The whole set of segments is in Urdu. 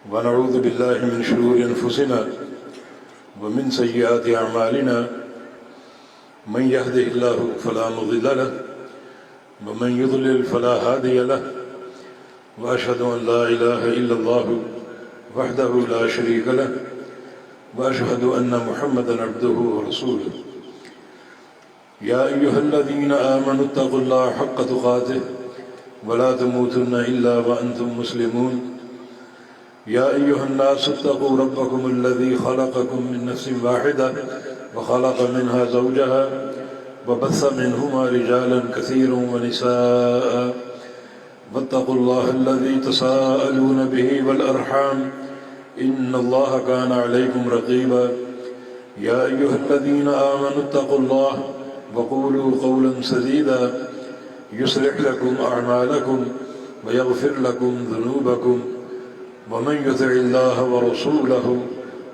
ونعوذ بالله من شرور أنفسنا ومن سيئات أعمالنا من يهده الله فلا مضل له ومن يضلل فلا هادي له وأشهد أن لا إله إلا الله وحده لا شريك له وأشهد أن محمدا عبده ورسوله يا أيها الذين آمنوا اتقوا الله حق تقاته ولا تموتن إلا وأنتم مسلمون يا أيها الناس اتقوا ربكم الذي خلقكم من نفس واحدة وخلق منها زوجها وبث منهما رجالا كثيرا ونساء واتقوا الله الذي تساءلون به والأرحام إن الله كان عليكم رقيبا يا أيها الذين آمنوا اتقوا الله وقولوا قولا سديدا يصلح لكم أعمالكم ويغفر لكم ذنوبكم ومن يطع الله ورسوله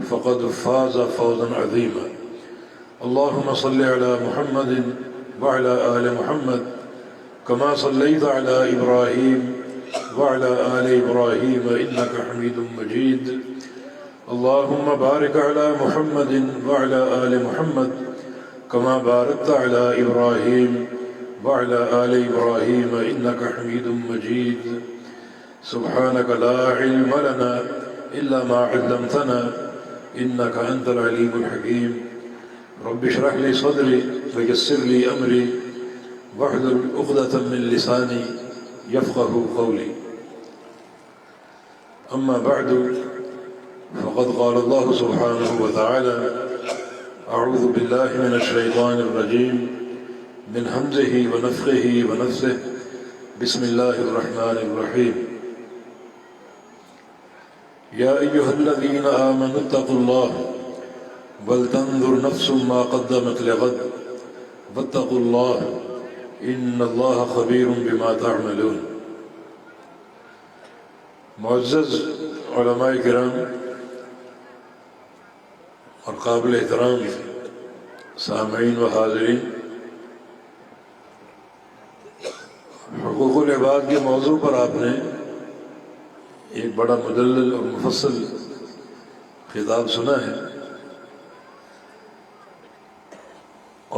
فقد فاز فوزا عظيما اللهم صل على محمد وعلى آل محمد كما صليت على إبراهيم وعلى آل إبراهيم إنك حميد مجيد اللهم بارك على محمد وعلى آل محمد كما باركت على إبراهيم وعلى آل إبراهيم إنك حميد مجيد سبحانك لا علم لنا إلا ما علمتنا إنك أنت العليم الحكيم رب اشرح لي صدري ويسر لي أمري واحلل عقدة من لساني يفقه قولي أما بعد فقد قال الله سبحانه وتعالى أعوذ بالله من الشيطان الرجيم من همزه ونفخه ونفثه بسم الله الرحمن الرحيم يا أيها الذين آمنوا اتقوا الله ولتنظر نفس ما قدمت لغد واتقوا الله إن الله خبير بما تعملون معزز علماء کرام اور قابل احترام سامعین و حاضرین، حقوق العباد کے موضوع پر آپ نے ایک بڑا مدلل اور مفصل خطاب سنا ہے،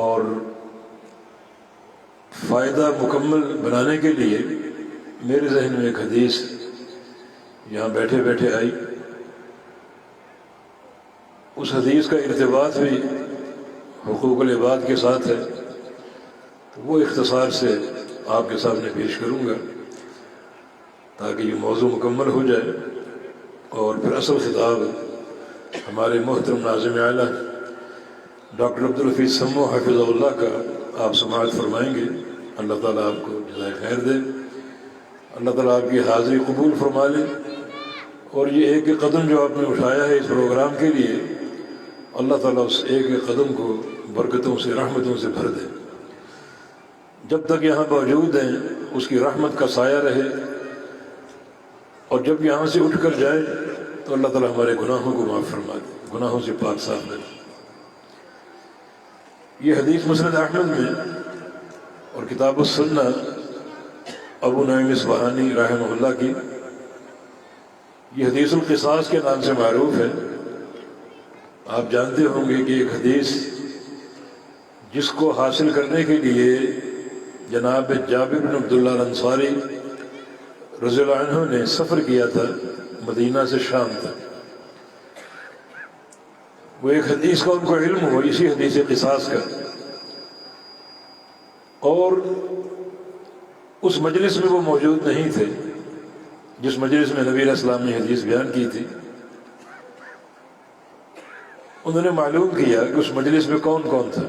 اور فائدہ مکمل بنانے کے لیے میرے ذہن میں ایک حدیث یہاں بیٹھے بیٹھے آئی۔ اس حدیث کا ارتباط بھی حقوق العباد کے ساتھ ہے، تو وہ اختصار سے آپ کے سامنے پیش کروں گا تاکہ یہ موضوع مکمل ہو جائے، اور پھر اصل خطاب ہمارے محترم ناظم اعلیٰ ڈاکٹر عبدالحفیظ سمو حفظہ اللہ کا آپ سماعت فرمائیں گے۔ اللہ تعالیٰ آپ کو جزائے خیر دے، اللہ تعالیٰ آپ کی حاضری قبول فرما لے، اور یہ ایک ایک قدم جو آپ نے اٹھایا ہے اس پروگرام کے لیے، اللہ تعالیٰ اس ایک ایک قدم کو برکتوں سے رحمتوں سے بھر دے۔ جب تک یہاں موجود ہیں اس کی رحمت کا سایہ رہے، اور جب یہاں سے اٹھ کر جائے تو اللہ تعالیٰ ہمارے گناہوں کو معاف فرما دے، گناہوں سے پاک صاف رہے۔ یہ حدیث مسند احمد میں اور کتاب السنہ ابو نعیم اصفہانی رحمہ اللہ کی، یہ حدیث القصاص کے نام سے معروف ہے۔ آپ جانتے ہوں گے کہ ایک حدیث جس کو حاصل کرنے کے لیے جناب جابر بن عبداللہ الانصاری رضی اللہ عنہ نے سفر کیا تھا مدینہ سے شام تک، وہ ایک حدیث کا ان کو علم ہو، اسی حدیث قصاص کا، اور اس مجلس میں وہ موجود نہیں تھے جس مجلس میں نبی علیہ السلام نے حدیث بیان کی تھی۔ انہوں نے معلوم کیا کہ اس مجلس میں کون کون تھا،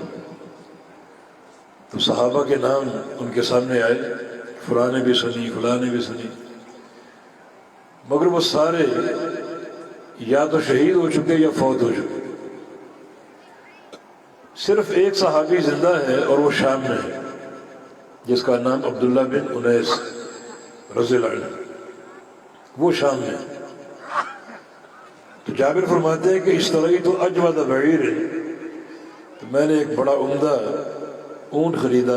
تو صحابہ کے نام ان کے سامنے آئے، فلاں نے بھی سنی، فلاں نے بھی سنی، مگر وہ سارے یا تو شہید ہو چکے یا فوت ہو چکے۔ صرف ایک صحابی زندہ ہے اور وہ شام میں ہے، جس کا نام عبداللہ بن انیس رضی اللہ عنہ، وہ شام میں۔ تو جابر فرماتے ہیں کہ اشتریت اجود بعیر، تو میں نے ایک بڑا عمدہ اونٹ خریدا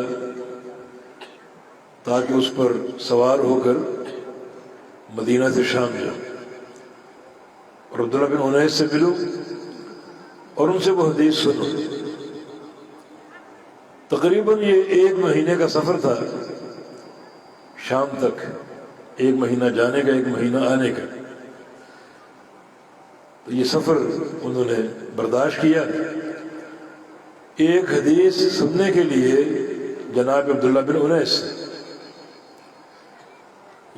تاکہ اس پر سوار ہو کر مدینہ سے شام جاؤں۔ اور عبداللہ بن انیس سے ملو اور ان سے وہ حدیث سنو۔ تقریباً یہ 1 مہینے کا سفر تھا شام تک، 1 مہینہ جانے کا 1 مہینہ آنے کا۔ تو یہ سفر انہوں نے برداشت کیا۔ ایک حدیث سننے کے لیے جناب عبداللہ بن انیس سے،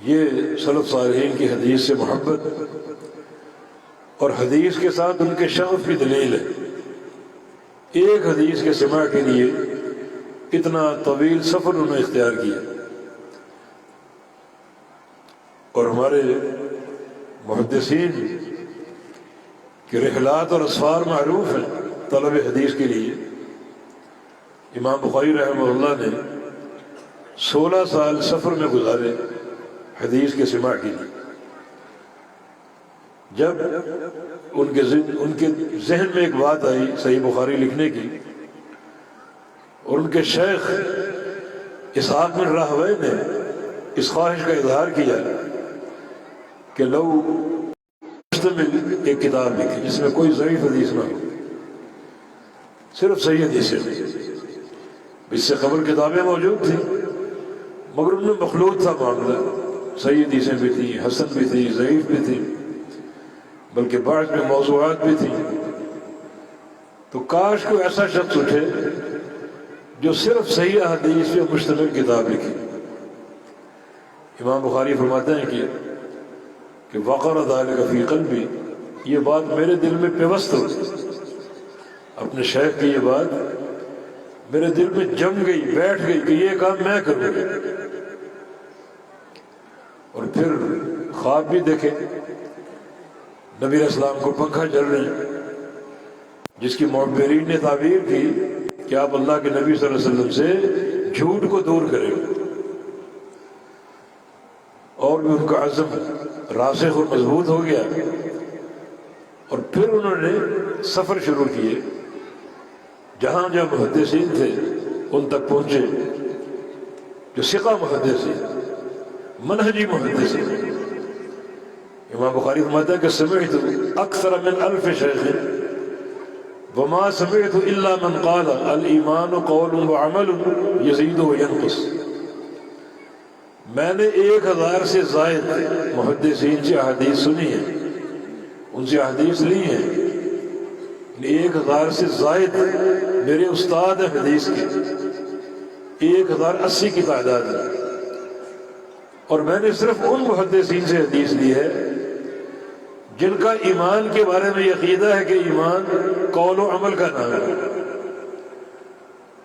یہ سلف صالحین کی حدیث سے محبت اور حدیث کے ساتھ ان کے شغف کی دلیل ہے۔ ایک حدیث کے سماع کے لیے اتنا طویل سفر انہوں نے اختیار کیا۔ اور ہمارے محدثین کے رحلات اور اسفار معروف ہیں طلب حدیث کے لیے۔ امام بخاری رحمہ اللہ نے 16 سال سفر میں گزارے حدیث کے سماع کے لیے۔ جب ان کے ذہن میں ایک بات آئی صحیح بخاری لکھنے کی، اور ان کے شیخ اسحاق بن راہویہ نے اس خواہش کا اظہار کیا کہ لو مشتمل ایک کتاب لکھی جس میں کوئی ضعیف حدیث نہ ہو، صرف صحیح حدیثیں۔ اس سے قبل کتابیں موجود تھیں مگر ان میں مخلوط تھا معاملہ، صحیح حدیثیں بھی تھیں، حسن بھی تھیں، ضعیف بھی تھیں، بلکہ بعض میں موضوعات بھی تھیں۔ تو کاش کوئی ایسا شخص اٹھے جو صرف صحیح حدیث پہ مشتمل کتاب لکھے۔ امام بخاری فرماتے ہیں کہ وقر ذلک فی قلبی، یہ بات میرے دل میں پیوست ہو، اپنے شیخ کی یہ بات میرے دل میں جم گئی، بیٹھ گئی کہ یہ کام میں کروں گا۔ اور پھر خواب بھی دیکھے، نبی علیہ السلام کو پنکھا چل رہے ہیں، جس کی معبرین نے تعبیر کی کہ آپ اللہ کے نبی صلی اللہ علیہ وسلم سے جھوٹ کو دور کریں، اور بھی ان کا عزم راسخ اور مضبوط ہو گیا۔ اور پھر انہوں نے سفر شروع کیے، جہاں جہاں محدثین تھے ان تک پہنچے، جو ثقہ محدثین، منہجی محدثین۔ امام بخاری فرماتا ہے کہ سمعت اکثر من 1000 شیخ وما سمعت الا من قال الایمان قول وعمل یزید وینقص۔ میں نے 1000 سے زائد محدثین سے احادیث سنی ہیں، ان سے احادیث لی ہیں، 1000 سے زائد میرے استاد ہیں حدیث کے، 1080 کی تعداد ہے۔ اور میں نے صرف ان محدثین سے حدیث لی ہے جن کا ایمان کے بارے میں یہ عقیدہ ہے کہ ایمان قول و عمل کا نام ہے،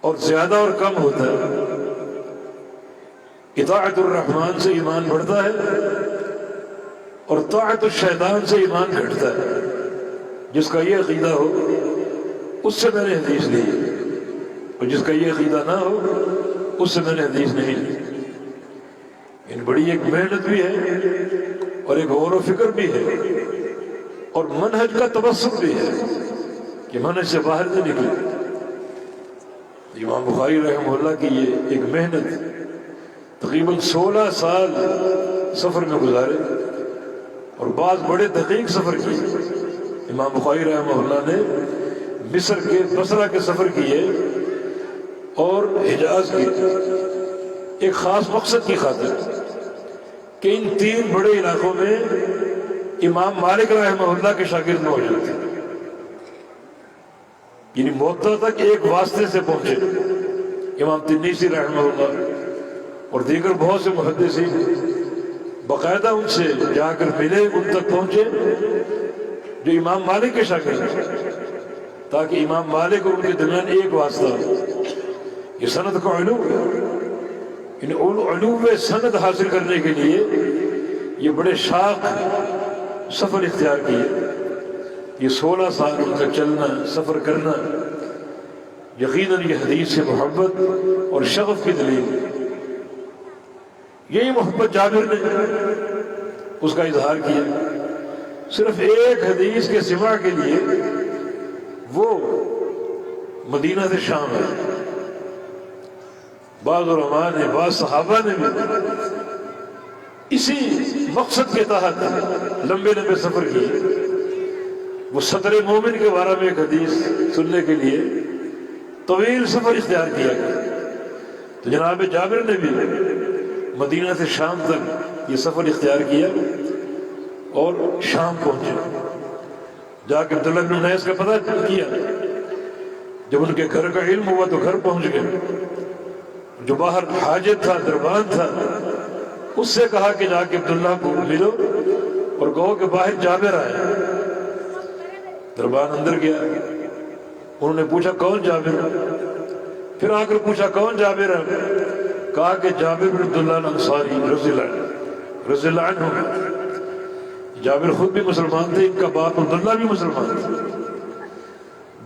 اور زیادہ اور کم ہوتا ہے۔ اطاعت الرحمن سے ایمان بڑھتا ہے اور طاعت الشیطان سے ایمان گھٹتا ہے۔ جس کا یہ عقیدہ ہو اس سے میں نے حدیث لی، اور جس کا یہ عقیدہ نہ ہو اس سے میں نے حدیث نہیں لی۔ ان بڑی ایک محنت بھی ہے اور ایک غور و فکر بھی ہے اور منہج کا تبسم بھی ہے کہ منہج سے باہر نہ نکلے۔ امام بخاری رحمہ اللہ کی یہ ایک محنت تقریباً 16 سال سفر میں گزارے، اور بعض بڑے دقیق سفر کیے۔ امام بخاری رحمہ اللہ نے مصر کے بصرہ کے سفر کیے اور حجاز کے، ایک خاص مقصد کی خاطر کہ ان 3 بڑے علاقوں میں امام مالک رحمہ اللہ کے شاگرد موجود تھے، یعنی موطا تک ایک واسطے سے پہنچے۔ امام تنیسی رحمہ اللہ اور دیگر بہت سے محدثین باقاعدہ ان سے جا کر ملے، ان تک پہنچے جو امام مالک کے شاگرد ہیں، تاکہ امام مالک اور ان کے درمیان ایک واسطہ ہو۔ یہ سند کا علو ہے، ان علو سند حاصل کرنے کے لیے یہ بڑے شاق سفر اختیار کیے۔ یہ 16 سال ان کا چلنا، سفر کرنا، یقیناً یہ حدیث سے محبت اور شغف کی دلیل۔ یہی محبت جابر نے اس کا اظہار کیا، صرف ایک حدیث کے سماع کے لیے وہ مدینہ سے شام ہے۔ بعض علماء نے، بعض صحابہ نے بھی اسی مقصد کے تحت لمبے لمبے سفر کیے، وہ صدر مومن کے بارے میں ایک حدیث سننے کے لیے طویل سفر اختیار کیا گیا. تو جناب جابر نے بھی مدینہ سے شام تک یہ سفر اختیار کیا اور شام پہنچے. جا کے عبداللہ بن انیس کا پتہ کیا. جب ان کے گھر کا علم ہوا تو گھر پہنچ گئے. جو باہر حاجت تھا، دربان تھا، اس سے کہا کہ جا کے عبداللہ کو ملو اور کہو کہ باہر جابر آئے. دربان اندر گیا. انہوں نے پوچھا کون جابر؟ پھر آ کر پوچھا کون جابر ہے؟ کہا کہ جابر بن عبداللہ الانصاری رضی اللہ عنہ. جابر خود بھی مسلمان تھے، ان کا باپ عبداللہ بھی مسلمان تھا.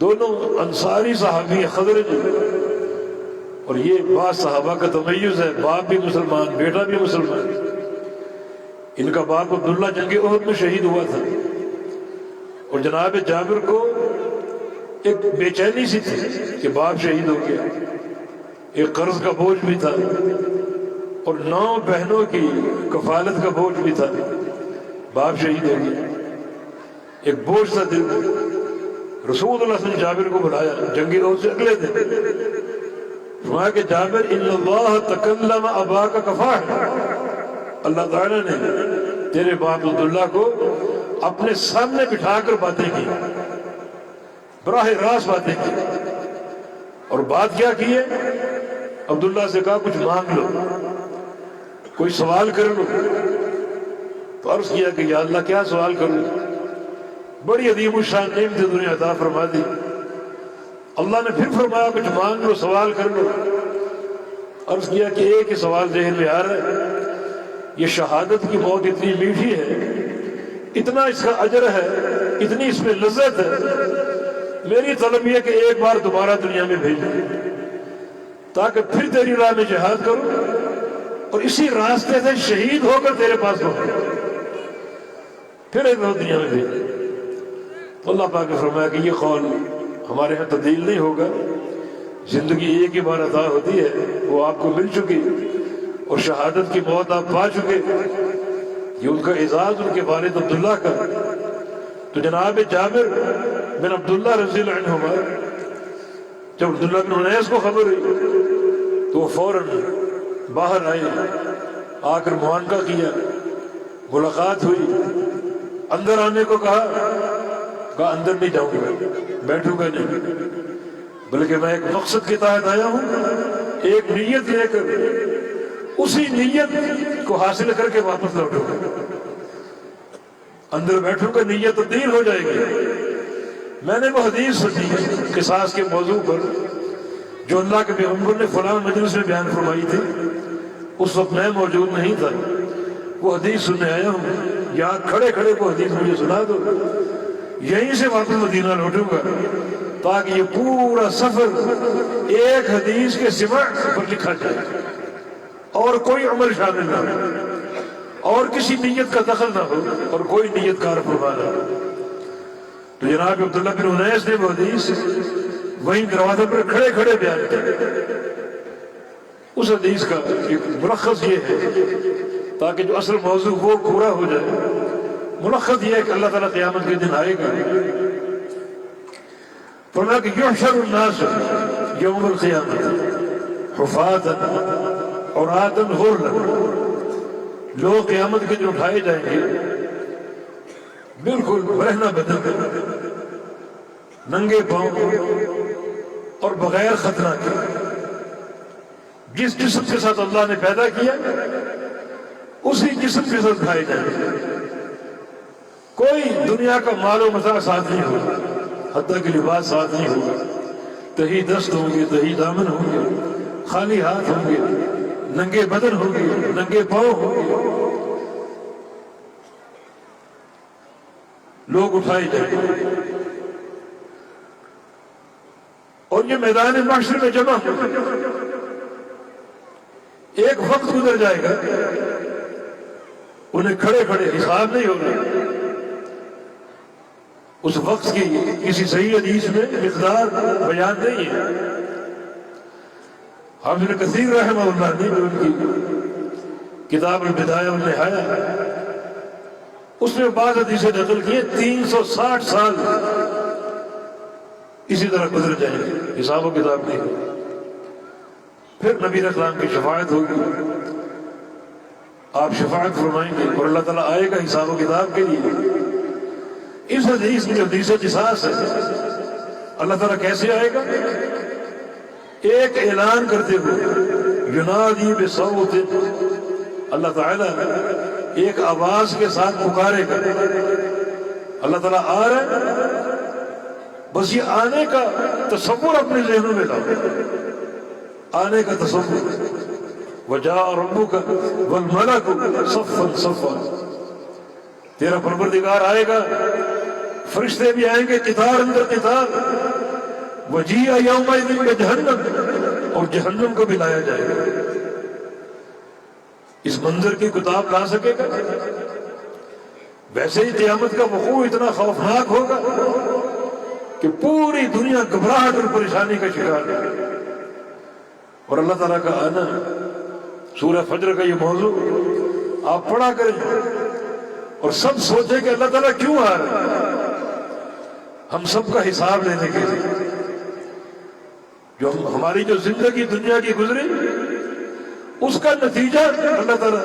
دونوں انصاری صحابی خزرج. اور یہ بعض صحابہ کا تمیز ہے، باپ بھی مسلمان، بیٹا بھی مسلمان. ان کا باپ عبداللہ جنگ احد میں شہید ہوا تھا. اور جناب جابر کو ایک بے چینی سی تھی کہ باپ شہید ہو گیا. ایک قرض کا بوجھ بھی تھا اور 9 بہنوں کی کفالت کا بوجھ بھی تھا. باپ شہید ہو گیا، ایک بوجھ تھا دل میں. رسول اللہ صلی اللہ علیہ وسلم جابر کو بلایا جنگ احد سے اگلے دن. فرمایا کہ جابر ان اللہ تکلم اباک کفاح. اللہ تعالیٰ نے تیرے باپ عبداللہ کو اپنے سامنے بٹھا کر باتیں کی، براہ راست باتیں کی. اور بات کیا کی ہے؟ عبداللہ سے کہا کچھ مانگ لو، کوئی سوال کر لو. تو عرض کیا کہ یا اللہ کیا سوال کروں؟ بڑی عظیم الشان نعمت دنیا عطا فرما دی. اللہ نے پھر فرمایا کچھ مانگ لو، سوال کر لو. عرض کیا کہ ایک ہی سوال ذہن میں آ رہا ہے، یہ شہادت کی موت اتنی میٹھی ہے، اتنا اس کا اجر ہے، اتنی اس میں لذت ہے، میری طلب یہ کہ ایک بار دوبارہ دنیا میں بھیج تاکہ پھر تیری راہ میں جہاد کروں اور اسی راستے سے شہید ہو کر تیرے پاس پہنچوں، پھر ایک بار دنیا میں بھیج. تو اللہ پاک نے فرمایا کہ یہ قول ہمارے ہاں تبدیل نہیں ہوگا. زندگی ایک ہی بار عطا ہوتی ہے، وہ آپ کو مل چکی اور شہادت کی موت آپ پا چکے. یہ ان کا اعزاز ان کے والد عبداللہ کا. تو جناب جابر بن عبداللہ رضی اللہ عنہما جب عبداللہ بن انیس کو خبر ہوئی تو وہ فوراً باہر آئے، آ کر معانقہ کیا، ملاقات ہوئی. اندر آنے کو کہا اندر نہیں جاؤں گا، بیٹھوں گا نہیں، بلکہ میں ایک مقصد کے تحت آیا ہوں، ایک نیت لے کر اسی نیت کو حاصل کر کے واپس لوٹوں گا. اندر بیٹھوں گا، نیت تبدیل ہو جائے گی. میں نے وہ حدیث سنی قصاص کے موضوع پر جو اللہ کے پیغمبر نے فلاں مجلس میں بیان فرمائی تھی. اس وقت میں موجود نہیں تھا، وہ حدیث سننے آیا ہوں. یہاں کھڑے کھڑے وہ حدیث مجھے سنا دو، یہیں سے واپس مدینہ لوٹوں گا تاکہ یہ پورا سفر ایک حدیث کے سماع پر لکھا جائے اور کوئی عمل شامل نہ ہو اور کسی نیت کا دخل نہ ہو اور کوئی نیت کار فرما نہ ہو. تو جناب عبداللہ بن انیس نے وہ حدیث وہیں دروازے پر کھڑے کھڑے بیان کیا. اس حدیث کا ایک ملخص یہ ہے تاکہ جو اصل موضوع وہ پورا ہو جائے. ملخص یہ ہے کہ اللہ تعالیٰ قیامت کے دن آئے گا، فرمایا کہ یحشر الناس یوم القیامت حفاظا عراتا غرلا. لوگ قیامت کے دن اٹھائے جائیں گے بالکل برہنہ بدن، ننگے پاؤں اور بغیر ختنہ کے. جس جسم کے ساتھ اللہ نے پیدا کیا اسی جسم کے ساتھ کھائے جائیں گے. کوئی دنیا کا مال و متاع ساتھ نہیں ہوگا، حتیٰ کہ لباس ساتھ نہیں ہوگا. تہی دست ہوں گے، تہی دامن ہوں گے، خالی ہاتھ ہوں گے، ننگے بدن ہوں گے، ننگے پاؤں ہوں گے. لوگ اٹھائے جائیں گے اور یہ میدان محشر میں جمع ہو. ایک وقت گزر جائے گا، انہیں کھڑے کھڑے حساب نہیں ہوگا. اس وقت کی کسی صحیح حدیث میں مقدار بیان نہیں ہے. حافظ کثیر رحمہ اللہ نے جو ان کی کتاب البدایہ والنہایہ اس میں بعض حدیثیں نقل کیے 360 سال اسی طرح گزر جائیں گے، حساب و کتاب نہیں ہوگا۔ پھر نبی اسلام کی شفاعت ہوگی، آپ شفاعت فرمائیں گے اور اللہ تعالیٰ آئے گا حساب و کتاب کے لیے۔ اس حدیث میں جو حدیث قصاص ہے، اللہ تعالیٰ کیسے آئے گا؟ ایک اعلان کرتے ہوئے، ینادی بصوت، اللہ تعالیٰ ایک آواز کے ساتھ پکارے گا، اللہ تعالیٰ آ رہا ہے، بس یہ آنے کا تصور اپنے ذہنوں میں لاؤ، آنے کا تصور۔ وجاء ربک والملک صفا صفا، تیرا پروردگار آئے گا، فرشتے بھی آئیں گے قطار اندر قطار۔ وجیء یومئذ بجہنم، اور جہنم کو بھی لایا جائے گا۔ اس منظر کی کتاب لا سکے گا؟ ویسے ہی قیامت کا وقوع اتنا خوفناک ہوگا کہ پوری دنیا گھبراہٹ اور پریشانی کا شکار ہے۔ اور اللہ تعالیٰ کا آنا، سورہ فجر کا یہ موضوع آپ پڑھا کریں اور سب سوچیں کہ اللہ تعالیٰ کیوں آ رہا ہے؟ ہم سب کا حساب لینے کے لیے، جو ہماری جو زندگی دنیا کی گزری اس کا نتیجہ اللہ تعالیٰ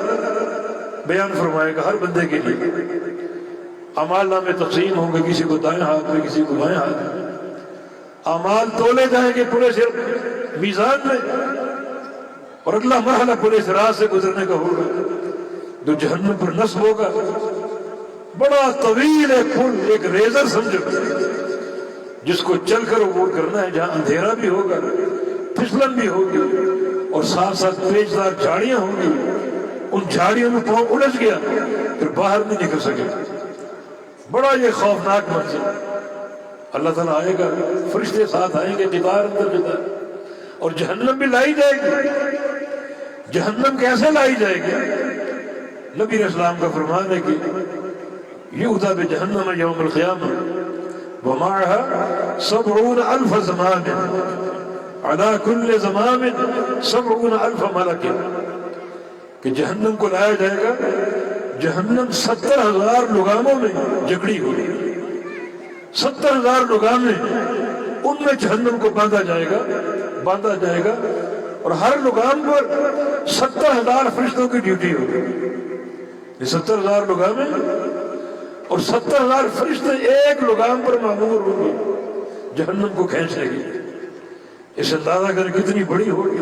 بیان فرمائے گا ہر بندے کے لیے۔ اعمال نامے تقسیم ہوں گے، کسی کو دائیں ہاتھ میں، کسی کو بائیں ہاتھ میں، اعمال تولے جائیں گے پورے سر میزان میں، اور اگلا مرحلہ پورے صراط سے گزرنے کا ہوگا جو جہنم پر نصب ہوگا۔ بڑا طویل ایک پل، ایک ریزر سمجھو، جس کو چل کر عبور کرنا ہے، جہاں اندھیرا بھی ہوگا، پھسلن بھی ہوگی، اور ساتھ ساتھ پیچدار جھاڑیاں ہوں گی، ان جھاڑیوں میں پاؤں الجھ گیا پھر باہر نہیں نکل سکے۔ بڑا یہ خوفناک منظر۔ اللہ تعالیٰ آئے گا، فرشتے ساتھ آئیں گے قطار اندر قطار، اور جہنم بھی لائی جائے گی۔ جہنم کیسے لائی جائے گی؟ نبی اسلام کا فرمان ہے کہ یؤتی بجہنم یوم القیامہ ومعها 70,000 زمام علی کل زمام 70,000 ملک، کہ جہنم کو لایا جائے گا، جہنم 70,000 لگاموں میں جکڑی ہوئی، 70,000 لگامیں، ان میں جہنم کو باندھا جائے گا، اور ہر لگام پر 70,000 فرشتوں کی ڈیوٹی ہوگی۔ یہ 70,000 لگامیں اور 70,000 فرشتے ایک لگام پر مامور ہوں گے جہنم کو کھینچنے کی۔ اس اندازہ کر کتنی بڑی ہوگی،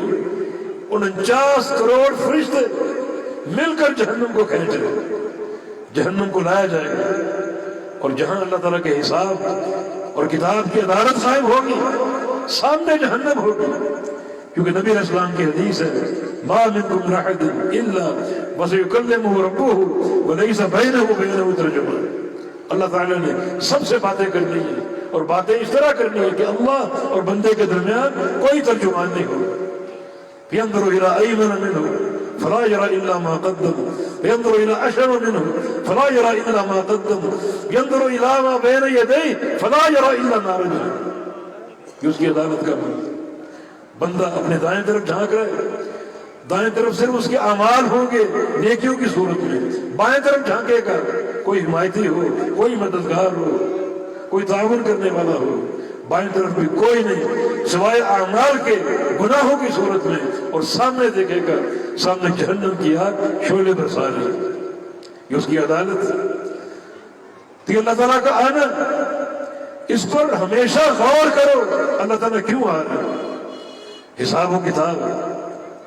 49 کروڑ فرشتے مل کر جہنم کو کھینچ رہے ہیں۔ جہنم کو لایا جائے گا، اور جہاں اللہ تعالیٰ کے حساب اور کتاب کی عدالت قائم ہوگی، سامنے جہنم ہوگی، کیونکہ نبی علیہ السلام کی حدیث ہے ما منکم من احد الا وسیکلمہ ربہ ولیس بینہ وبینہ ترجمان۔ اللہ تعالیٰ نے سب سے باتیں کرنی ہیں، اور باتیں اس طرح کرنی ہے کہ اللہ اور بندے کے درمیان کوئی ترجمان نہیں ہوگا۔ ينظر إلى أيمن منه فلا يرى إلا ما قدم، ينظر إلى أشر منه فلا يرى إلا ما قدم، ينظر إلى ما بين يديه فلا يرى إلا ما رجع۔ یہ اس کی عدالت کا منظر۔ بندہ اپنے دائیں طرف جھانک رہا ہے، دائیں طرف صرف اس کے اعمال ہوں گے نیکیوں کی صورت میں، بائیں طرف جھانکے گا، کوئی حمایتی ہو، کوئی مددگار ہو، کوئی تعاون کرنے والا ہو، بائیں طرف بھی کوئی نہیں سوائے اعمال کے گناہوں کی صورت میں، اور سامنے دیکھے گا سامنے جہنم کی آگ شعلے برسا رہی ہے۔ یہ اس کی عدالت ہے۔ تو اللہ تعالیٰ کا آنا، اس پر ہمیشہ غور کرو، اللہ تعالیٰ کیوں آ رہا ہے؟ حساب و کتاب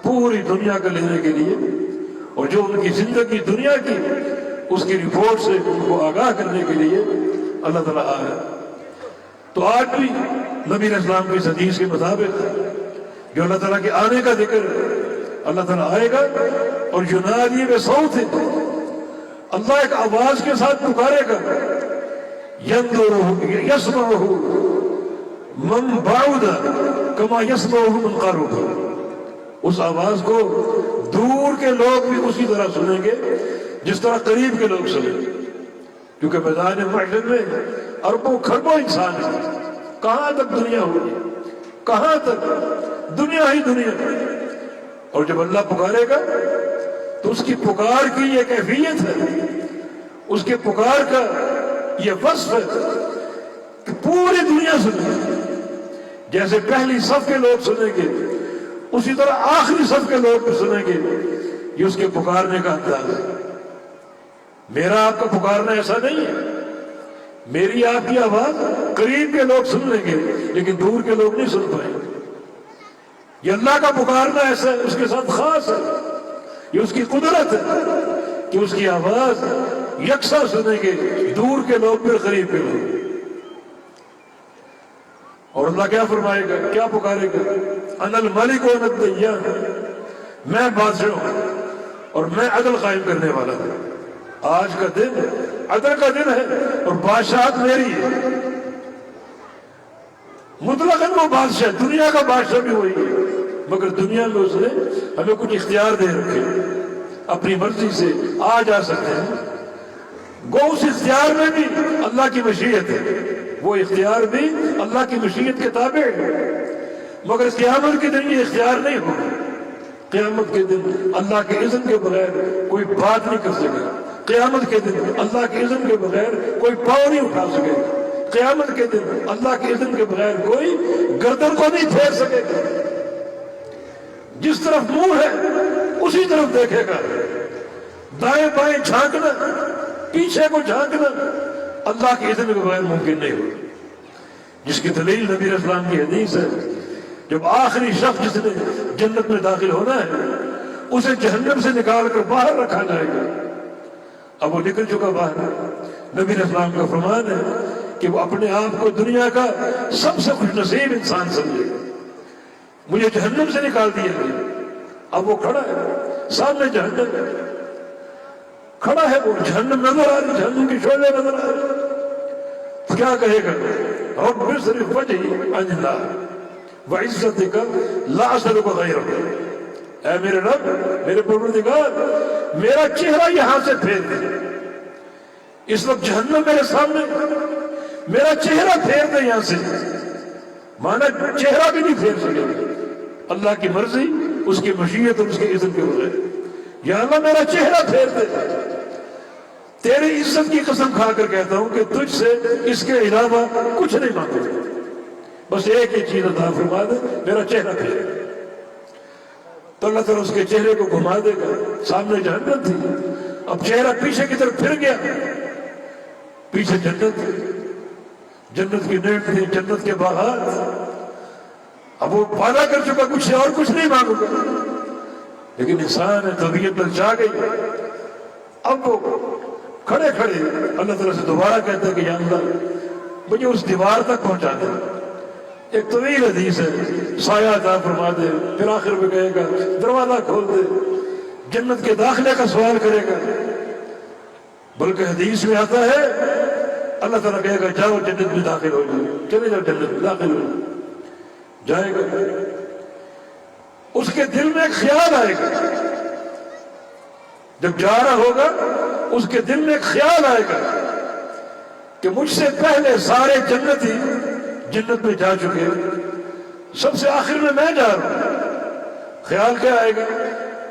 پوری دنیا کا لینے کے لیے، اور جو ان کی زندگی دنیا کی اس کی رپورٹ سے ان کو آگاہ کرنے کے لیے اللہ تعالیٰ آ رہا ہے۔ تو آج بھی نبی علیہ السلام کی حدیث کے مطابق جو اللہ تعالیٰ کے آنے کا ذکر ہے، اللہ تعالیٰ آئے گا اور ینادی بصوت، اللہ ایک آواز کے ساتھ پکارے گا، ينظرہ یسمعہ من بعد کما یسمعہ من قرب، اس آواز کو دور کے لوگ بھی اسی طرح سنیں گے جس طرح قریب کے لوگ سنیں گے، کیونکہ میدان محشر میں اربوں خربوں انسان ہیں۔ کہاں تک دنیا ہوگی، کہاں تک دنیا ہی دنیا، اور جب اللہ پکارے گا تو اس کی پکار کی یہ کیفیت ہے، اس کے پکار کا یہ وصف ہے کہ پوری دنیا سنے، جیسے پہلی صف کے لوگ سنیں گے اسی طرح آخری صف کے لوگ بھی سنیں گے. یہ اس کے پکارنے کا انداز ہے. میرا آپ کا پکارنا ایسا نہیں ہے. میری آپ کی آواز قریب کے لوگ سن لیں گے لیکن دور کے لوگ نہیں سن پائیں گے. یہ اللہ کا پکارنا ایسا ہے، اس کے ساتھ خاص ہے. یہ اس کی قدرت ہے کہ اس کی آواز یکساں سنیں گے، دور کے لوگ بھی قریب کے لوگ. اور اللہ کیا فرمائے گا، کیا پکارے گا؟ انا الملک و انا الدیان، میں بادشاہ ہوں اور میں عدل قائم کرنے والا ہوں. آج کا دن عدل کا دن ہے اور بادشاہت میری ہے. مطلقاً وہ بادشاہ، دنیا کا بادشاہ بھی وہی ہے، مگر دنیا میں اس نے ہمیں کچھ اختیار دے رکھے، اپنی مرضی سے آ جا سکتے ہیں. گو اس اختیار میں بھی اللہ کی مشیت ہے، وہ اختیار بھی اللہ کی مشیت کے تابع ہے. مگر قیامت کے دن یہ اختیار نہیں ہوگا. قیامت کے دن اللہ کے اذن کے بغیر کوئی بات نہیں کر سکے گا. قیامت کے دن اللہ کے اذن کے بغیر کوئی پاؤں نہیں اٹھا سکے گا. قیامت کے دن اللہ کے اذن کے بغیر کوئی گردن کو نہیں پھیر سکے گا. جس طرف منہ ہے اسی طرف دیکھے گا. دائیں بائیں جھانکنا، پیچھے کو جھانکنا اللہ کے اذن کے بغیر ممکن نہیں ہوگا. جس کی دلیل نبی علیہ السلام کی حدیث ہے، جب آخری شخص جس نے جنت میں داخل ہونا ہے اسے جہنم سے نکال کر باہر رکھا جائے گا. اب وہ نکل چکا باہر. نبی علیہ السلام کا فرمان ہے کہ وہ اپنے آپ کو دنیا کا سب سے خوش نصیب انسان سمجھے گا. مجھے جہنم سے نکال دیا گیا. اب وہ کھڑا ہے سامنے جہنم ہے، کھڑا ہے، وہ جہنم نظر آ رہی، جہنم کی شعلے نظر آ رہی. تو کیا کہے گا؟ رب اصرف وجہی عن النار وعزتک لا اسألک غیرہ. اے میرے رب، میرے پروردگار، میرا چہرہ یہاں سے پھیر دے. اس وقت جہنم میرے سامنے، میرا چہرہ پھیر دے یہاں سے. مانا چہرہ بھی نہیں پھیر سکے. اللہ کی مرضی، اس کی مشیت اور اس کے اذن کے بغیر. یا اللہ میرا چہرہ پھیر دے. تیری عزت کی قسم کھا کر کہتا ہوں کہ تجھ سے اس کے علاوہ کچھ نہیں مانگتا، بس ایک ہی چیز عطا فرما دے، میرا چہرہ پھیر. تو اللہ تعالیٰ اس کے چہرے کو گھما دے گا. سامنے جہنم تھی، اب چہرہ پیچھے کی طرف پھر گیا. پیچھے جنت تھی، جنت کی نعمت تھی، جنت کے باغات. اب وہ پالا کر چکا، کچھ اور کچھ نہیں مانگو گا. لیکن انسان ہے، طبیعت پر جا گئی. اب وہ کھڑے کھڑے اللہ تعالیٰ سے دوبارہ کہتا ہے کہ یا اللہ مجھے اس دیوار تک پہنچا دے. ایک طویل حدیث ہے، سایہ عطا فرما دے. پھر آخر میں کہے گا دروازہ کھول دے. جنت کے داخلے کا سوال کرے گا. بلکہ حدیث میں آتا ہے اللہ تعالیٰ کہے گا جاؤ جنت میں داخل ہو جاؤ، چلے جاؤ جنت میں داخل ہو جاؤ. جائے گا، اس کے دل میں ایک خیال آئے گا. جب جا رہا ہوگا اس کے دل میں ایک خیال آئے گا کہ مجھ سے پہلے سارے جنتی جنت میں جا چکے ہیں، سب سے آخر میں جا رہا ہوں. خیال کیا آئے گا؟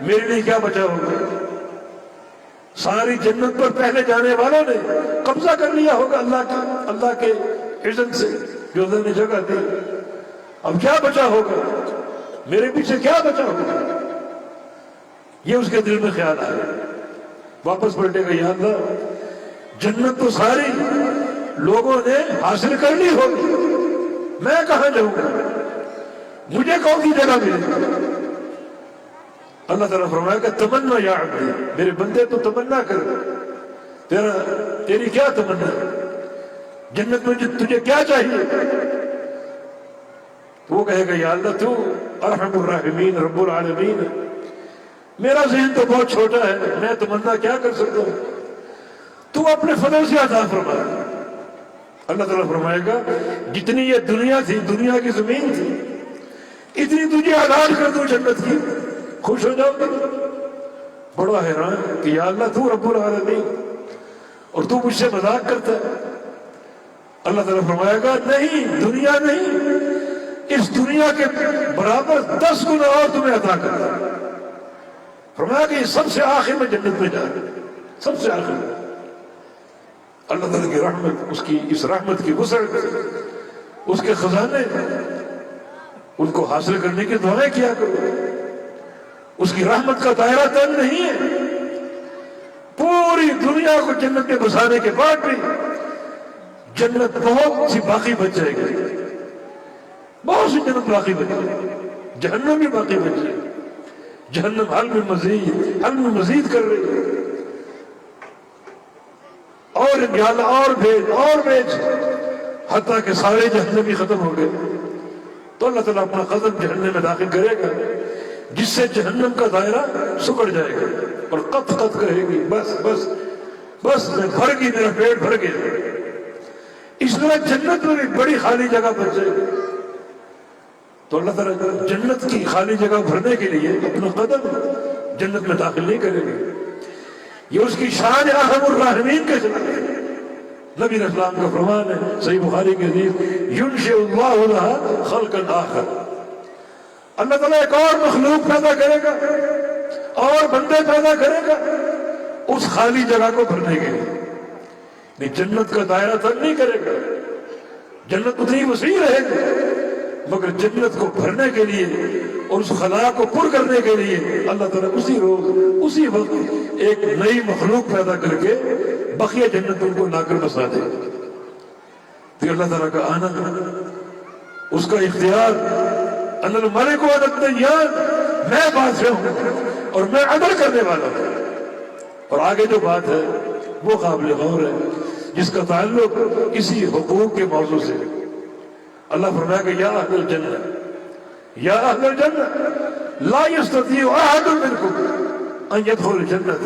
میرے لیے کیا بچا ہوگا؟ ساری جنت پر پہلے جانے والوں نے قبضہ کر لیا ہوگا اللہ کے اذن سے جو اللہ نے جگہ دی. اب کیا بچا ہوگا؟ میرے پیچھے کیا بچا ہوگا؟ یہ اس کے دل میں خیال آئے. واپس پلٹے گا، یا اللہ جنت تو ساری لوگوں نے حاصل کر لی ہوگی، میں کہاں جاؤں گا؟ مجھے کون سی جگہ ملے گی؟ اللہ تعالیٰ فرمائے گا تمنا یا عبدی، میرے بندے تو تمنا کر. تیری کیا تمنا ہے؟ جنت میں تجھے کیا چاہیے؟ وہ کہے گا یا اللہ تو ارحم الراحمین رب العالمین. میرا ذہن تو بہت چھوٹا ہے، میں تمنا کیا کر سکتا ہوں؟ تو اپنے فضل سے عطا فرما. اللہ تعالیٰ فرمائے گا جتنی یہ دنیا تھی، دنیا کی زمین تھی، اتنی تجھے آزاد کر دوں جنت کی، خوش ہو جاؤ گے؟ بڑا حیران کہ یا اللہ تو رب العالمین اور تو مجھ سے مذاق کرتا ہے. اللہ تعالیٰ فرمائے گا نہیں، دنیا نہیں، اس دنیا کے برابر 10 گنا اور تمہیں عطا کرتا ہے. فرمایا کہ سب سے آخر میں جنت میں جا رہے، سب سے آخر میں. اللہ تعالیٰ کی رحمت، اس کی اس رحمت کی وسعت، اس کے خزانے، ان کو حاصل کرنے کی دعائیں کیا کرو۔ اس کی رحمت کا دائرہ تنگ نہیں ہے۔ پوری دنیا کو جنت میں بسانے کے بعد بھی جنت بہت سی باقی بچ جائے گی، بہت سی جنت باقی بچ جائے گی، جہنم بھی باقی بچ جائے گی۔ جہنم حل میں مزید کر رہی ہے، اور یا اللہ اور بھیج حتیٰ کہ سارے جہنمی ختم ہو گئے تو اللہ تعالیٰ اپنا قدم جہنم میں داخل کرے گا، جس سے جہنم کا دائرہ سکڑ جائے گا اور قط قط کہے گی بس بس بس میں بھر گئی، میرا پیٹ بھر گیا۔ اس طرح جنت میں بھی بڑی خالی جگہ بچ جائے گی، تو اللہ تعالیٰ جنت کی خالی جگہ بھرنے کے لیے اپنا قدم جنت میں داخل نہیں کرے گی۔ یہ اس کی شان ارحم الراحمین کے خلاف ہے۔ نبی علیہ السلام کا فرمان ہے صحیح بخاری کی حدیث، ينشئ اللہ لها خلقا آخر، اللہ تعالیٰ ایک اور مخلوق پیدا کرے گا اور بندے پیدا کرے گا اس خالی جگہ کو بھرنے کے لیے۔ نہیں، جنت کا دائرہ تنگ نہیں کرے گا، جنت اتنی وسیع رہے گی، مگر جنت کو بھرنے کے لیے اور اس خلا کو پر کرنے کے لیے اللہ تعالیٰ اسی روز اسی وقت ایک نئی مخلوق پیدا کر کے بقیہ جنت ان کو لا کر بسا دے۔ تو اللہ تعالیٰ کا آنا، اس کا اختیار، انا الملک وانا الدیان، میں بادشاہ ہوں اور میں عدل کرنے والا ہوں۔ اور آگے جو بات ہے وہ قابل غور ہے، جس کا تعلق اسی حقوق کے موضوع سے۔ اللہ فرمایا کہ یا اہل الجنہ، یا اہل الجنہ لا یستطیع احد منکم ان يدخل الجنة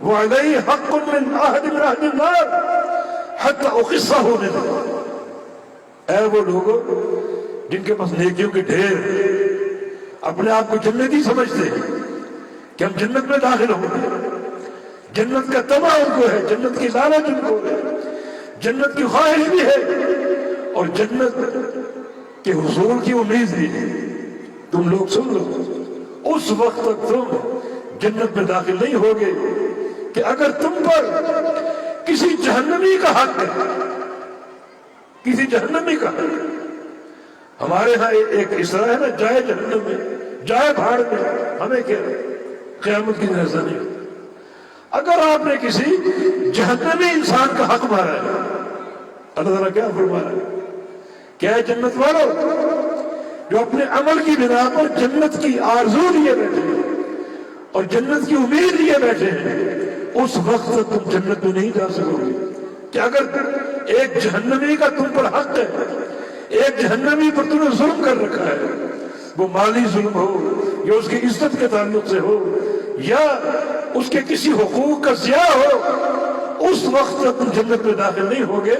وعلیہ حق من احد من اہل النار حتی اقصہ منہ۔ اے وہ لوگوں جن کے پاس نیکیوں کے ڈھیر، اپنے آپ کو جنتی سمجھتے ہیں کہ ہم جنت میں داخل ہوں گے، جنت کا طمع ان کو ہے، جنت کی لالچ ان کو ہے، جنت کی خواہش بھی ہے اور جنت کے حصول کی امید بھی ہے۔ تم لوگ سن لو، اس وقت تک تم جنت میں داخل نہیں ہوگے کہ اگر تم پر کسی جہنمی کا حق ہے، کسی جہنمی کا حق۔ ہمارے ہاں ایک اسرا ہے نا، جائے جہنم میں جائے بھاڑ میں، ہمیں کیا قیامت کی نظر نہیں ہوتی۔ اگر آپ نے کسی جہنمی انسان کا حق مارا ہے، اللہ تعالیٰ کیا فرما رہا ہے؟ کیا ہے جنت والوں جو اپنے عمل کی بنا پر جنت کی آرزو لیے بیٹھے ہیں اور جنت کی امید لیے بیٹھے ہیں، اس وقت تم جنت میں نہیں جا سکو گے کہ اگر ایک جہنمی کا تم پر حق ہے، ایک جہنمی پر تم نے ظلم کر رکھا ہے، وہ مالی ظلم ہو یا اس کی عزت کے تعلق سے ہو یا اس کے کسی حقوق کا ضیاع ہو، اس وقت تک تم جنت میں داخل نہیں ہوگے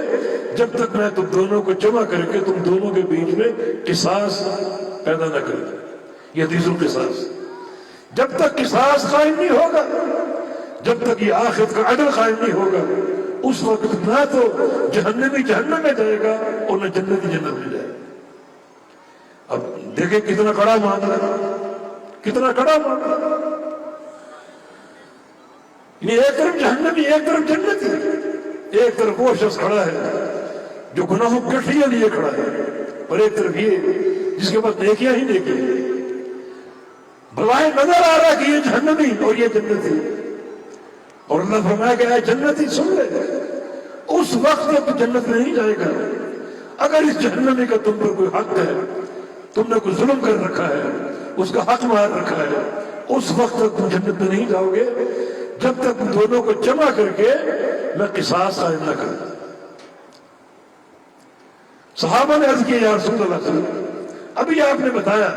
جب تک میں تم دونوں کو جمع کر کے تم دونوں کے بیچ میں قصاص پیدا نہ کروں۔ یہ حدیث القصاص، جب تک قصاص قائم نہیں ہوگا، جب تک یہ آخرت کا عدل قائم نہیں ہوگا، اس وقت نہ تو جہنمی جہنم میں جائے گا اور نہ جنتی جنت میں جائے گا۔ اب دیکھیں کتنا کڑا معاملہ، کتنا کڑا معاملہ۔ ایک طرف جہنمی، ایک طرف جنتی، ایک طرف وہ شخص کھڑا ہے جو گناہوں کی گٹھیاں لیے کھڑا ہے، اور ایک طرف یہ جس کے پاس نیکیاں ہی نیکیاں ہیں۔ بلائے نظر آ رہا کہ یہ جہنمی اور یہ جنتی، اور اللہ فرمایا کہ اے جنتی سن لے، اس وقت تک جنت میں نہیں جائے گا اگر اس جہنمی کا تم پر کوئی حق ہے، تم نے کوئی ظلم کر رکھا ہے، اس کا حق مار رکھا ہے، اس وقت تک تم جنت میں نہیں جاؤ گے جب تک دونوں کو جمع کر کے میں قصاص قائم نہ کروں۔ صحابہ نے عرض کیا یا رسول اللہ صلی اللہ علیہ وسلم، ابھی آپ نے بتایا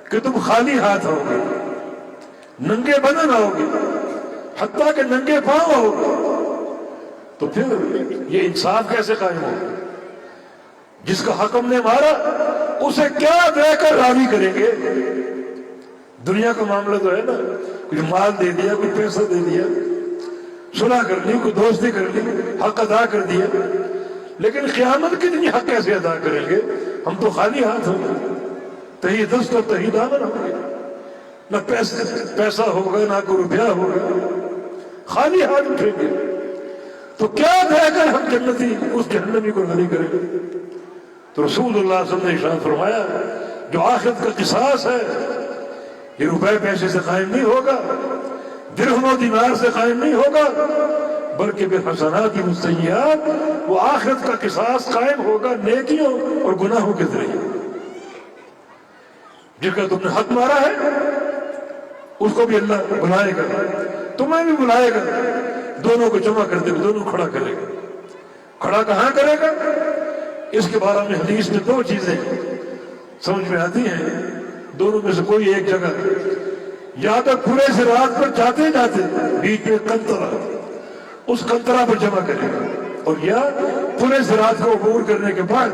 کہ تم خالی ہاتھ آؤ گے، ننگے بدن آؤ گے، حتیٰ کہ ننگے پاؤں آؤ گے، تو پھر یہ انصاف کیسے قائم ہوگا؟ جس کا حق ہم نے مارا اسے کیا دے کر راضی کریں گے؟ دنیا کا معاملہ تو ہے نا، کچھ مال دے دیا، کچھ پیسہ دے دیا، صلح کر لی، کوئی دوستی کر لی، حق ادا کر دیا، لیکن قیامت کے دن حق کیسے ادا کریں گے؟ ہم تو خالی ہاتھ ہوں گے، تہی دست اور تہی دامن ہوں گے، نہ پیسہ ہوگا نہ کوئی روپیہ ہوگا، خالی ہاتھ اٹھیں گے۔ تو کیا کہہ کر ہم جنتی اس جہنمی کو راضی کریں گے؟ تو رسول اللہ صلی اللہ علیہ وسلم نے ارشاد فرمایا جو آخرت کا قصاص ہے یہ روپے پیسے سے قائم نہیں ہوگا، درہم و دینار سے قائم نہیں ہوگا، بلکہ بالحسنات والسیئات، وہ آخرت کا قصاص قائم ہوگا نیکیوں اور گناہوں کے ذریعے۔ جس کا تم نے حق مارا ہے اس کو بھی اللہ بلائے گا، تمہیں بھی بلائے گا، دونوں کو جمع کر دے گا، دونوں کھڑا کرے گا۔ کھڑا کہاں کرے گا؟ اس کے بارے میں حدیث میں دو چیزیں سمجھ میں آتی ہیں، دونوں میں سے کوئی ایک جگہ، یا تو پورے سے رات پر جاتے جاتے بیچ میں قنطرہ، اس قنطرہ پر جمع کرے گا، اور یا پورے سے رات کو عبور کرنے کے بعد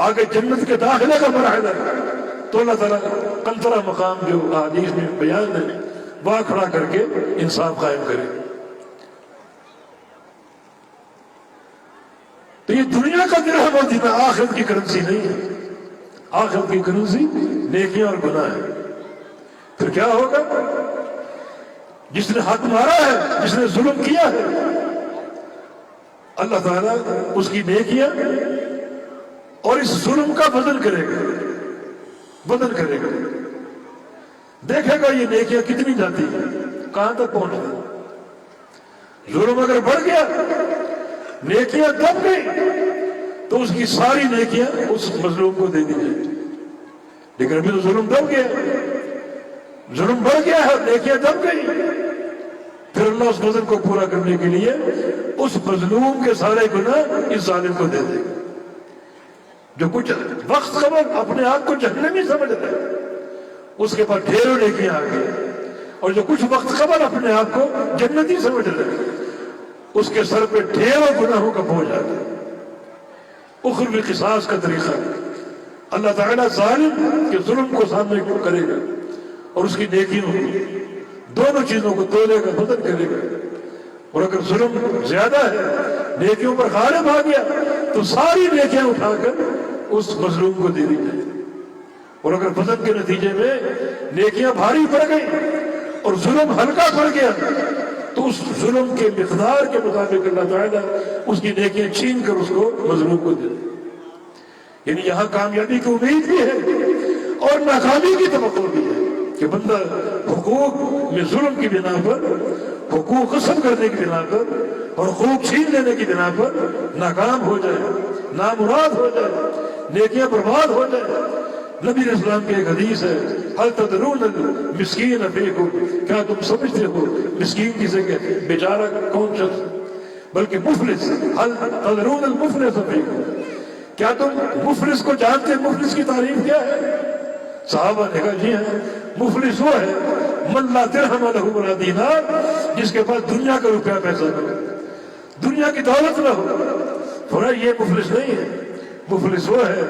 آگے جنت کے داخلے کا مرحلہ ہے تو اللہ تعالیٰ قنطرہ مقام جو حدیث میں بیان ہے وہاں کھڑا کر کے انصاف قائم کرے۔ تو یہ دنیا کا درہم اور دینار آخرت کی کرنسی نہیں ہے، آخرت کی کرنسی نیکیاں اور گناہ ہے۔ پھر کیا ہوگا؟ جس نے حق مارا ہے، جس نے ظلم کیا ہے، اللہ تعالیٰ اس کی نیکیاں اور اس ظلم کا وزن کرے گا، وزن کرے گا، دیکھے گا یہ نیکیاں کتنی جاتی ہیں، کہاں تک پہنچ گئی۔ ظلم اگر بڑھ گیا، نیکیاں دب گئی، تو اس کی ساری نیکیاں اس مظلوم کو دے دی جائیں۔ لیکن ابھی تو ظلم دب گیا، ظلم بڑھ گیا ہے، نیکیاں دب گئی، پھر اللہ اس وزن کو پورا کرنے کے لیے اس مظلوم کے سارے گناہ اس ظالم کو دے دے گا۔ جو کچھ وقت قبل اپنے آپ کو جہنمی سمجھ رہا ہے اس کے پاس ڈھیروں نیکیاں آ گئی، اور جو کچھ وقت قبل اپنے آپ کو جنتی سمجھ رہا ہے اس کے سر پہ ڈھیروں گناہوں کا بوجھ آ گیا۔ اخروی قصاص کا طریقہ، اللہ تعالیٰ ظالم کے ظلم کو سامنے کرے گا اور اس کی نیکیوں دونوں چیزوں کو تولے گا، بدل کرے گا۔ اور اگر ظلم زیادہ ہے، نیکیوں پر غالب آ گیا، تو ساری نیکیاں اٹھا کر اس مظلوم کو دے دی جائے۔ اور اگر بدل کے نتیجے میں نیکیاں بھاری پڑ گئی اور ظلم ہلکا پڑ گیا، تو اس ظلم کے مقدار کے مطابق اللہ تعالیٰ اس کی نیکیاں چھین کر اس کو مظلوم کو دے دے۔ یعنی یہاں کامیابی کی امید بھی ہے اور ناکامی کی توقع بھی ہے کہ بندہ حقوق میں ظلم کی بنا پر، حقوق قسم کرنے کی بنا پر اور حقوق چھین لینے کی بنا پر ناکام ہو جائے، نامراد ہو جائے، نیکیاں برباد ہو جائے۔ نبی علیہ السلام کی ایک حدیث ہے، هل تدرون المسکین فیکم، کیا تم سمجھتے ہو مسکین کسے کہتے ہیں؟ بیچارہ کون شخص؟ بلکہ مفلس، هل تدرون المفلس فیکم، کیا تم مفلس کو جانتے ہیں؟ مفلس کی تعریف کیا ہے؟ صحابہ نے کہا جی ہاں، مفلس وہ ہے من لا درہم لہ ولا دینار، جس کے پاس دنیا کا روپیہ پیسہ نہ ہو، دنیا کی دولت نہ ہو۔ فرمایا یہ مفلس نہیں ہے، مفلس وہ ہے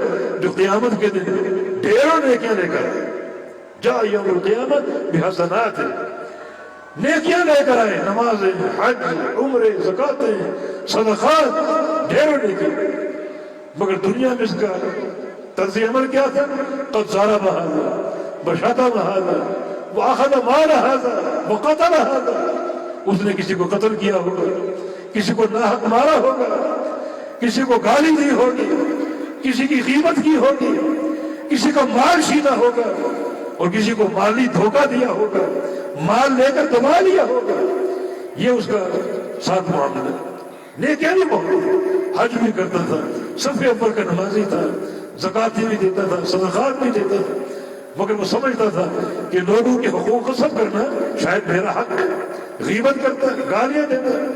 جو قیامت کے دن ڈھیروں نیکیاں لے کر جاء یوم القیامت بحسنات، نیکیاں لے کر آئے، نمازیں، حج، عمرے، زکاتیں، صدقات، ڈھیروں نیکیاں، مگر دنیا میں اس کا طرز عمل کیا تھا؟ قد ضرب ھذا وشتم ھذا واخذ مال ھذا وقتل ھذا، اس نے کسی کو قتل کیا ہوگا، کسی کو ناحق مارا ہوگا، کسی کو گالی دی ہوگی، کسی کی غیبت کی ہوگی، کسی کا مال چھینا ہوگا اور کسی کو مالی دھوکہ دیا ہوگا، مال لے کر دبا لیا ہوگا۔ یہ اس کا ساتھ معاملہ ہے۔ نیکیاں بھی بہت، حج بھی کرتا تھا، صف اول کا نمازی تھا، زکاتی بھی دیتا تھا، صدقات بھی دیتا تھا، مگر وہ سمجھتا تھا کہ لوگوں کے حقوق غصب کرنا شاید میرا حق ہے۔ غیبت کرتا ہے، گالیاں دیتا ہے،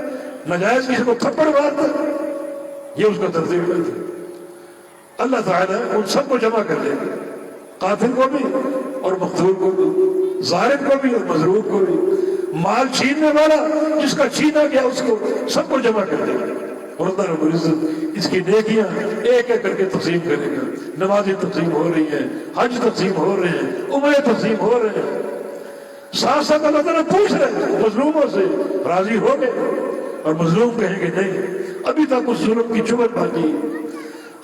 ناجائز کسی کو تھپڑ مارتا ہے، یہ اس کا طرز عمل تھا۔ اللہ تعالیٰ ان سب کو جمع کر لے گا، قاتل کو بھی اور مقتول کو بھی، ظالم کو بھی اور مظلوم کو بھی، مال چھیننے والا جس کا چھینا گیا اس کو، سب کو جمع کر لے گا۔ اور اللہ رب العزت اس کی نیکیاں ایک ایک کر کے تقسیم کرے گا۔ نمازیں تقسیم ہو رہی ہیں، حج تقسیم ہو رہے ہیں، عمرے تقسیم ہو رہے ہیں، ساتھ ساتھ اللہ تعالیٰ پوچھ رہے ہیں مظلوموں سے، راضی ہو گئے؟ اور مظلوم کہیں گے نہیں، ابھی تک اس ظلم کی چبھن باقی ہے،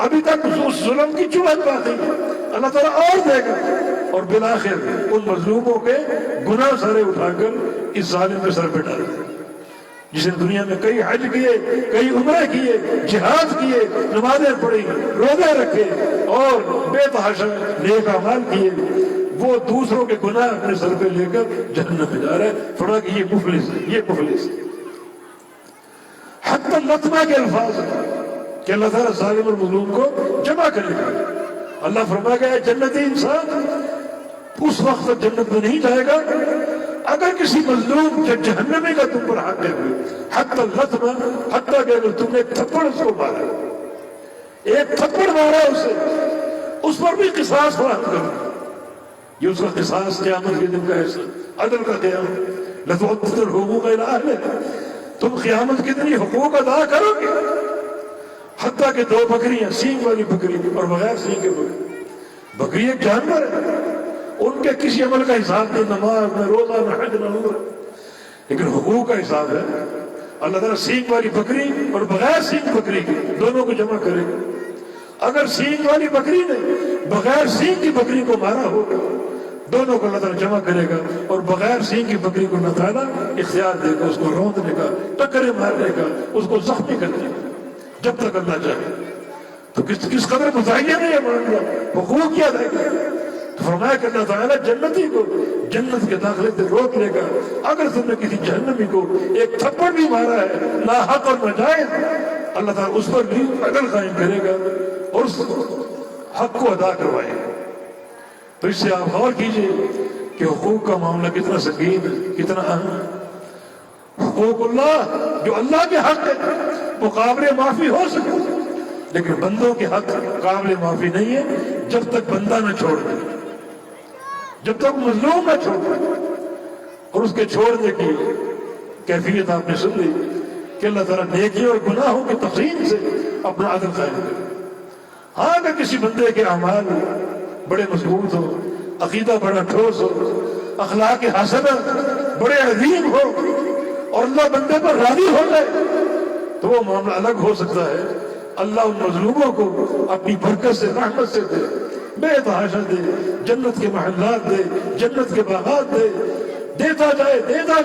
ابھی تک اس ظلم کی چبھن باقی ہے۔ اللہ تعالیٰ اور دے گا، اور بالآخر ان مظلوموں کے گناہ سارے اٹھا کر اس ظالم کے سر پہ ڈال دے گا۔ جس نے دنیا میں کئی حج کیے، کئی عمرے کیے، جہاد کیے، نمازیں پڑھی، روزے رکھے اور بے تحاشا نیک اعمال کیے، وہ دوسروں کے گناہ اپنے سر پہ لے کر جہنم میں جا رہا ہے۔ فرمایا کہ یہ مفلس ہے، یہ مفلس ہے۔ حتی اللطمہ کے الفاظ ہیں کہ اللہ تعالیٰ ظالم اور مظلوم کو جمع کرے گا۔ اللہ فرما گیا ہے جنتی انسان اس وقت تک جنت میں نہیں جائے گا اگر کسی مظلوم جہنمی کا تم پر حق ہے، حتی اللطمہ، حتیٰ کہ اگر تم نے ایک تھپڑ اس کو مارا، ایک تھپڑ مارا اسے، اس پر بھی قصاص فراہم کرنا۔ یہ اس کا قصاص قیامت کے دن کا حصہ، عدل کا قیام۔ لَتُؤَدُّ الْحُقُوقَ إِلَىٰ أَهْلِهَا، تم قیامت کے دن یہ حقوق ادا کرو گے۔ حتیٰ کہ دو بکریاں، سینگ والی بکری اور بغیر سینگ کے بکری، بکری ایک جانور ہے، ان کے کسی عمل کا حساب نہیں، نماز نہ روزہ نہ حج نہ عمرہ، لیکن حقوق کا حساب ہے۔ اللہ تعالیٰ سینگ والی بکری اور بغیر سینگ بکری کی دونوں کو جمع کرے گا۔ اگر سینگ والی بکری نے بغیر سینگ کی بکری کو مارا ہوگا، دونوں کو اللہ تعالیٰ جمع کرے گا، اور بغیر سینگ کی بکری کو اللہ تعالیٰ اختیار دے گا اس کو روندنے کا، ٹکرے مارنے کا، اس کو زخمی کرنے کا، جب تک اللہ چاہے۔ تو کس قدر متعین ہے یہ معاملہ، حقوق کیا دے گا۔ تو فرمایا کہ اللہ تعالیٰ جنتی کو جنت کے داخلے سے روک لے گا اگر تم نے کسی جہنمی کو ایک تھپڑ بھی مارا ہے ناحق اور ناجائز، اللہ تعالیٰ اس پر بھی عدل قائم کرے گا اور اس حق کو ادا کروائے گا۔ تو اس سے آپ غور کیجئے کہ حقوق کا معاملہ کتنا سنگین ہے، کتنا اہم ہے۔ حقوق اللہ جو اللہ کے حق ہے وہ قابل معافی ہو سکتے ہیں، لیکن بندوں کے حق قابل معافی نہیں ہے جب تک بندہ نہ چھوڑ دے، جب تک مظلوم نہ چھوڑ دے۔ اور اس کے چھوڑنے کی کیفیت آپ نے سن لی کہ اللہ تعالیٰ نیکیوں اور گناہوں کی تقسیم سے اپنا عدل قائم کرے۔ ہاں اگر کسی بندے کے اعمال بڑے مضبوط ہو، عقیدہ بڑا ٹھوس ہو، اخلاق حسنہ بڑے عظیم ہو اور اللہ بندے پر راضی ہو جائے تو وہ معاملہ الگ ہو سکتا ہے۔ اللہ ان مظلوموں کو اپنی برکت سے، رحمت سے دے، بے تحاشا دے، جنت کے محلات دے، جنت کے باغات دے، دیتا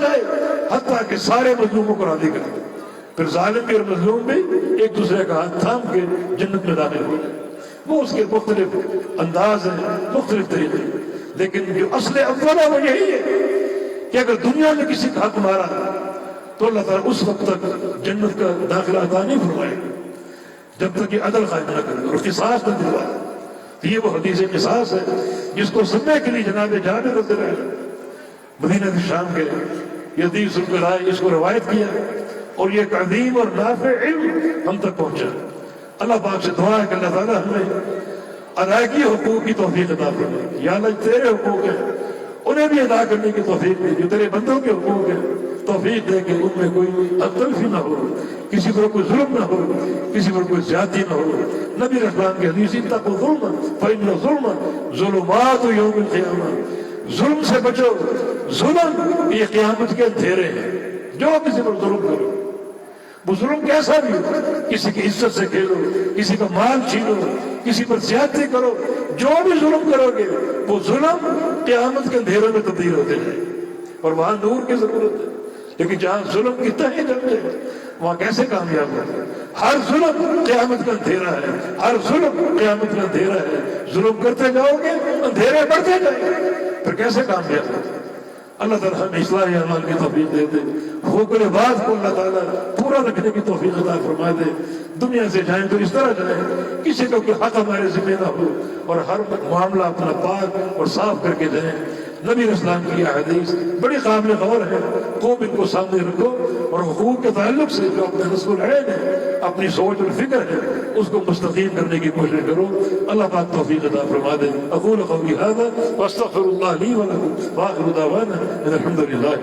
جائے حتیٰ کہ سارے مظلوموں کو راضی کر دے۔ پھر ظالم بھی اور مظلوم بھی ایک دوسرے کا ہاتھ تھام کے جنت میں داخل ہو جائے۔ وہ اس کے مختلف انداز ہیں، مختلف طریقے، لیکن جو اصل اول ہے وہ یہی ہے کہ اگر دنیا میں کسی کا حق مارا تو اللہ تعالیٰ اس وقت تک جنت کا داخلہ عطا نہیں فرمائے گا جب تک یہ عدل قائم نہ کرے اور قصاص نہ دلوائے۔ تو یہ وہ حدیث قصاص ہے جس کو سننے کے لیے جناب جابر رضی اللہ عنہ مدینہ شام کے یہ حدیث سن کر آئے، اس کو روایت کیا اور یہ ایک عظیم اور نافع علم ہم تک پہنچا۔ اللہ پاک سے دعا ہے کہ اللہ تعالیٰ ہمیں ادائیگی حقوق کی توفیق عطا فرمائے۔ یا اللہ تیرے حقوق ہیں انہیں بھی ادا کرنے کی توفیق دے، جو تیرے بندوں کے حقوق ہیں توفیق دے کہ ان میں کوئی حد تلفی نہ ہو، کسی پر کوئی ظلم نہ ہو، کسی پر کوئی زیادتی نہ ہو۔ نبی رسول کی حدیث اتقوا الظلم فإن الظلم ظلمات یوم القیامہ، ظلم سے بچو، ظلم یہ قیامت کے اندھیرے ہیں۔ جو کسی پر ظلم کرو، وہ ظلم کیسا بھی ہو، کسی کی عزت سے کھیلو، کسی کا مال چھینو، کسی پر زیادتی کرو، جو بھی ظلم کرو گے وہ ظلم قیامت کے اندھیروں میں تبدیل ہوتے جائے اور وہاں نور کی ضرورت ہے۔ لیکن جہاں ظلم کی تہیں جم جائے وہاں کیسے کامیاب ہو؟ ہر ظلم قیامت کا اندھیرا ہے، ہر ظلم قیامت کا اندھیرا ہے۔ ظلم کرتے جاؤ گے اندھیرے بڑھتے جائیں گے، پھر کیسے کامیاب ہو؟ اللہ تعالیٰ ہمیں اصلاح اعمال کی توفیق دے دے، حقوق العباد کو اللہ تعالیٰ پورا رکھنے کی توفیق عطا فرما دے۔ دنیا سے جائیں تو اس طرح جائیں کسی کا کوئی حق ہمارے ذمہ نہ ہو اور ہر معاملہ اپنا پاک اور صاف کر کے جائیں۔ نبی اسلام کی یہ حدیث بڑی قابل غور ہے، خوب ان کو سامنے رکھو اور حقوق کے تعلق سے جو اپنے نصب العین ہے، اپنی سوچ اور فکر ہے، اس کو مستقیم کرنے کی کوشش کرو۔ اللہ پاک توفیق عطا فرما دے۔ اقول قولی ھذا واستغفر اللہ لی ولکم وآخر دعوانا ان الحمد للہ۔